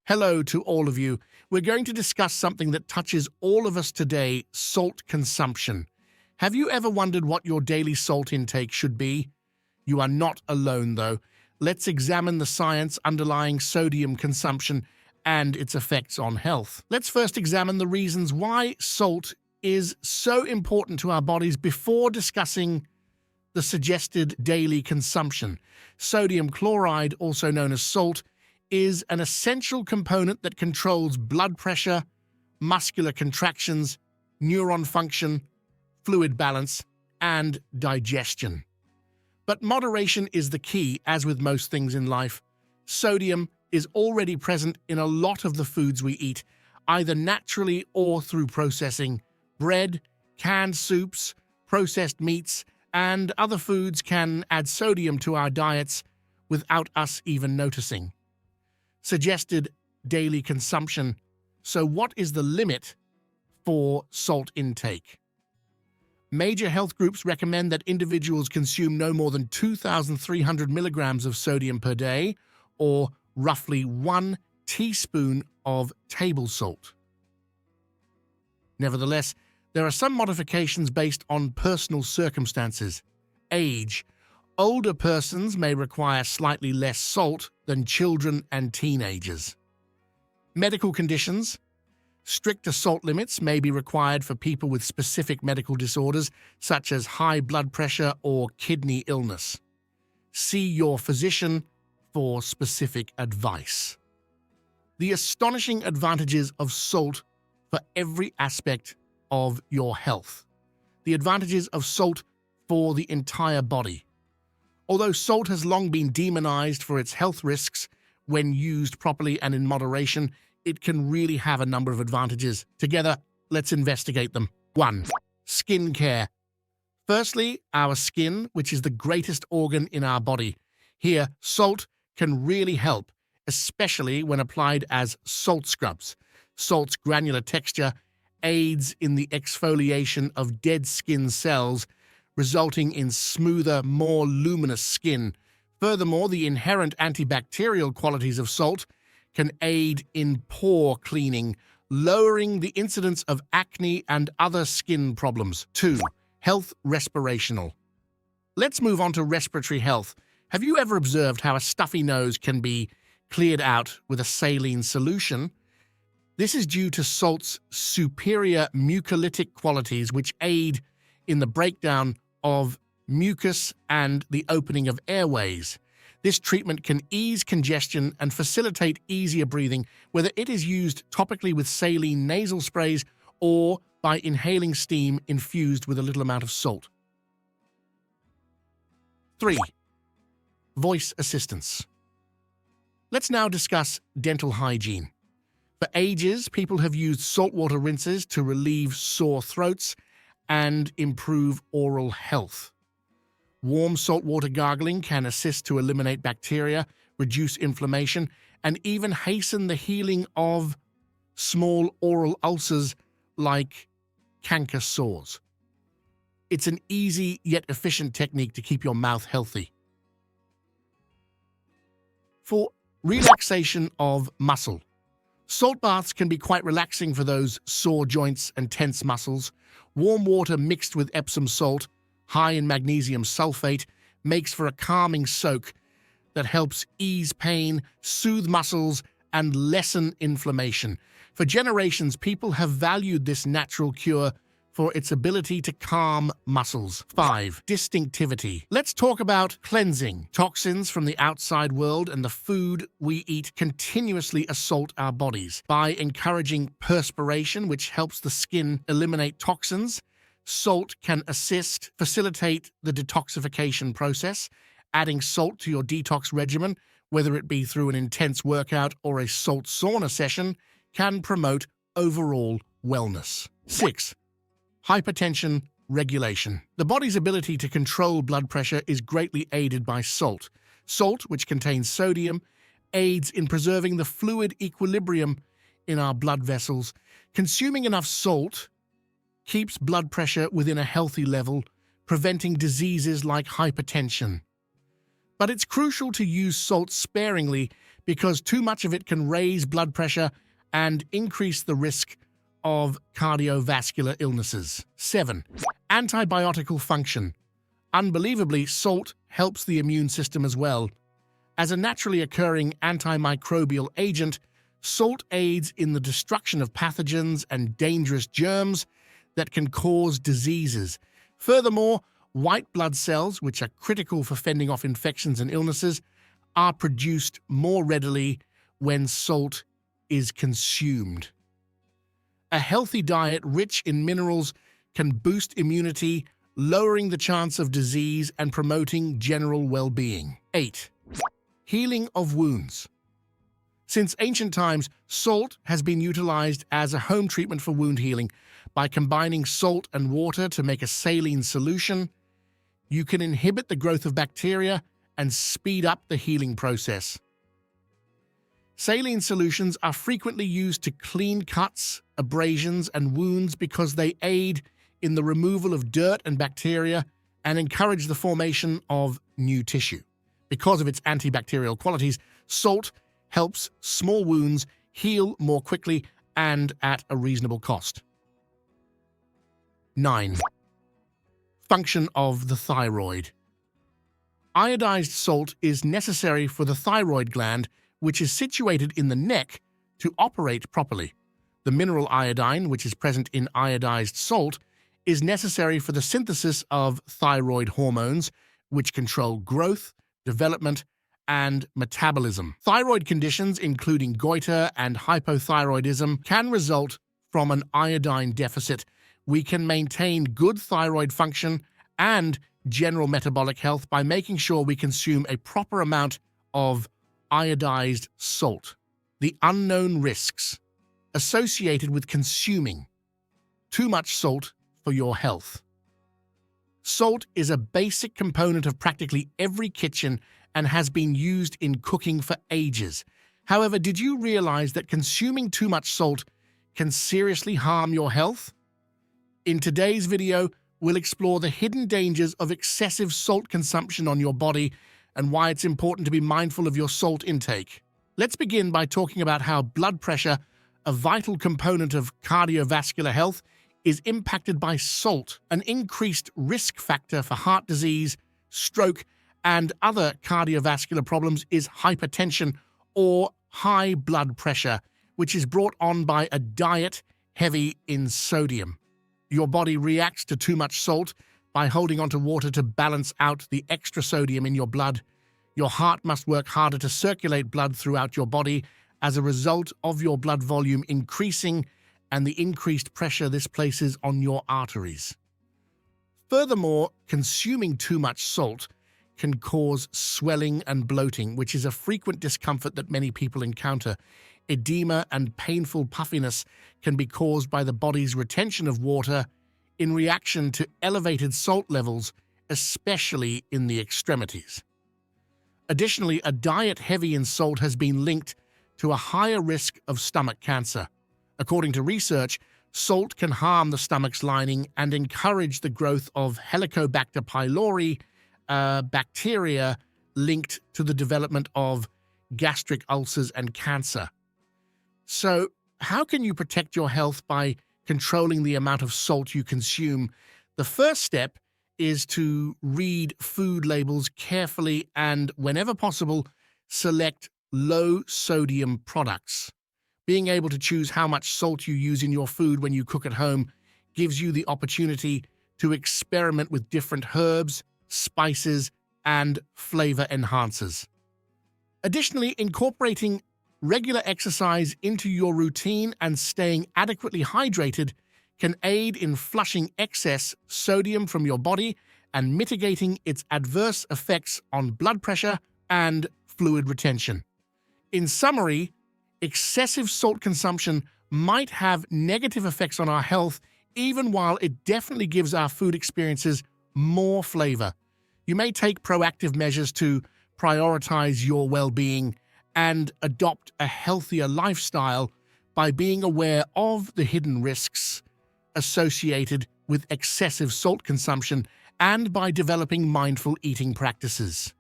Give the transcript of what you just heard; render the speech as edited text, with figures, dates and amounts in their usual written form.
Hello to all of you. We're going to discuss something that touches all of us today, salt consumption. Have you ever wondered what your daily salt intake should be? You are not alone, though. Let's examine the science underlying sodium consumption and its effects on health. Let's first examine the reasons why salt is so important to our bodies before discussing the suggested daily consumption. Sodium chloride, also known as salt, is an essential component that controls blood pressure, muscular contractions, neuron function, fluid balance, and digestion. But moderation is the key, as with most things in life. Sodium is already present in a lot of the foods we eat, either naturally or through processing. Bread, canned soups, processed meats, and other foods can add sodium to our diets without us even noticing. Suggested daily consumption. So what is the limit for salt intake? Major health groups recommend that individuals consume no more than 2,300 milligrams of sodium per day, or roughly 1 teaspoon of table salt. Nevertheless, there are some modifications based on personal circumstances. Age. Older persons may require slightly less salt than children and teenagers. Medical conditions. Stricter salt limits may be required for people with specific medical disorders, such as high blood pressure or kidney illness. See your physician for specific advice. The astonishing advantages of salt for every aspect of your health. The advantages of salt for the entire body. Although salt has long been demonized for its health risks, when used properly and in moderation, it can really have a number of advantages. Together, let's investigate them. 1. Skin care. Firstly, our skin, which is the greatest organ in our body. Here, salt can really help, especially when applied as salt scrubs. Salt's granular texture aids in the exfoliation of dead skin cells, resulting in smoother, more luminous skin. Furthermore, the inherent antibacterial qualities of salt can aid in pore cleaning, lowering the incidence of acne and other skin problems. 2. Health respirational. Let's move on to respiratory health. Have you ever observed how a stuffy nose can be cleared out with a saline solution? This is due to salt's superior mucolytic qualities, which aid in the breakdown of mucus and the opening of airways. This treatment can ease congestion and facilitate easier breathing, whether it is used topically with saline nasal sprays or by inhaling steam infused with a little amount of salt. 3. Voice assistance. Let's now discuss dental hygiene. For ages, people have used saltwater rinses to relieve sore throats and improve oral health. Warm saltwater gargling can assist to eliminate bacteria, reduce inflammation, and even hasten the healing of small oral ulcers like canker sores. It's an easy yet efficient technique to keep your mouth healthy. 4. Relaxation of muscle. Salt baths can be quite relaxing for those sore joints and tense muscles. Warm water mixed with Epsom salt, high in magnesium sulfate, makes for a calming soak that helps ease pain, soothe muscles, and lessen inflammation. For generations, people have valued this natural cure for its ability to calm muscles. 5. Distinctivity. Let's talk about cleansing. Toxins from the outside world and the food we eat continuously assault our bodies. By encouraging perspiration, which helps the skin eliminate toxins, salt can facilitate the detoxification process. Adding salt to your detox regimen, whether it be through an intense workout or a salt sauna session, can promote overall wellness. 6. Hypertension regulation. The body's ability to control blood pressure is greatly aided by salt. Salt, which contains sodium, aids in preserving the fluid equilibrium in our blood vessels. Consuming enough salt keeps blood pressure within a healthy level, preventing diseases like hypertension. But it's crucial to use salt sparingly because too much of it can raise blood pressure and increase the risk of cardiovascular illnesses. 7. Antibiotical function. Unbelievably, salt helps the immune system as well. As a naturally occurring antimicrobial agent, salt aids in the destruction of pathogens and dangerous germs that can cause diseases. Furthermore, white blood cells, which are critical for fending off infections and illnesses, are produced more readily when salt is consumed. A healthy diet rich in minerals can boost immunity, lowering the chance of disease and promoting general well-being. 8. Healing of wounds. Since ancient times, salt has been utilized as a home treatment for wound healing. By combining salt and water to make a saline solution, you can inhibit the growth of bacteria and speed up the healing process. Saline solutions are frequently used to clean cuts, abrasions, and wounds because they aid in the removal of dirt and bacteria and encourage the formation of new tissue. Because of its antibacterial qualities, salt helps small wounds heal more quickly and at a reasonable cost. 9. Function of the thyroid. Iodized salt is necessary for the thyroid gland, which is situated in the neck, to operate properly. The mineral iodine, which is present in iodized salt, is necessary for the synthesis of thyroid hormones, which control growth, development, and metabolism. Thyroid conditions, including goiter and hypothyroidism, can result from an iodine deficit. We can maintain good thyroid function and general metabolic health by making sure we consume a proper amount of iodized salt. The unknown risks associated with consuming too much salt for your health. Salt is a basic component of practically every kitchen and has been used in cooking for ages. However, did you realize that consuming too much salt can seriously harm your health? In today's video, we'll explore the hidden dangers of excessive salt consumption on your body and why it's important to be mindful of your salt intake. Let's begin by talking about how blood pressure, a vital component of cardiovascular health, is impacted by salt. An increased risk factor for heart disease, stroke, and other cardiovascular problems is hypertension or high blood pressure, which is brought on by a diet heavy in sodium. Your body reacts to too much salt by holding onto water to balance out the extra sodium in your blood. Your heart must work harder to circulate blood throughout your body as a result of your blood volume increasing and the increased pressure this places on your arteries. Furthermore, consuming too much salt can cause swelling and bloating, which is a frequent discomfort that many people encounter. Edema and painful puffiness can be caused by the body's retention of water in reaction to elevated salt levels, especially in the extremities. Additionally, a diet heavy in salt has been linked to a higher risk of stomach cancer. According to research, salt can harm the stomach's lining and encourage the growth of Helicobacter pylori, bacteria linked to the development of gastric ulcers and cancer. So, how can you protect your health by controlling the amount of salt you consume? The first step is to read food labels carefully and, whenever possible, select low-sodium products. Being able to choose how much salt you use in your food when you cook at home gives you the opportunity to experiment with different herbs, spices, and flavor enhancers. Additionally, incorporating regular exercise into your routine and staying adequately hydrated can aid in flushing excess sodium from your body and mitigating its adverse effects on blood pressure and fluid retention. In summary, excessive salt consumption might have negative effects on our health, even while it definitely gives our food experiences more flavor. You may take proactive measures to prioritize your well-being and adopt a healthier lifestyle by being aware of the hidden risks associated with excessive salt consumption and by developing mindful eating practices.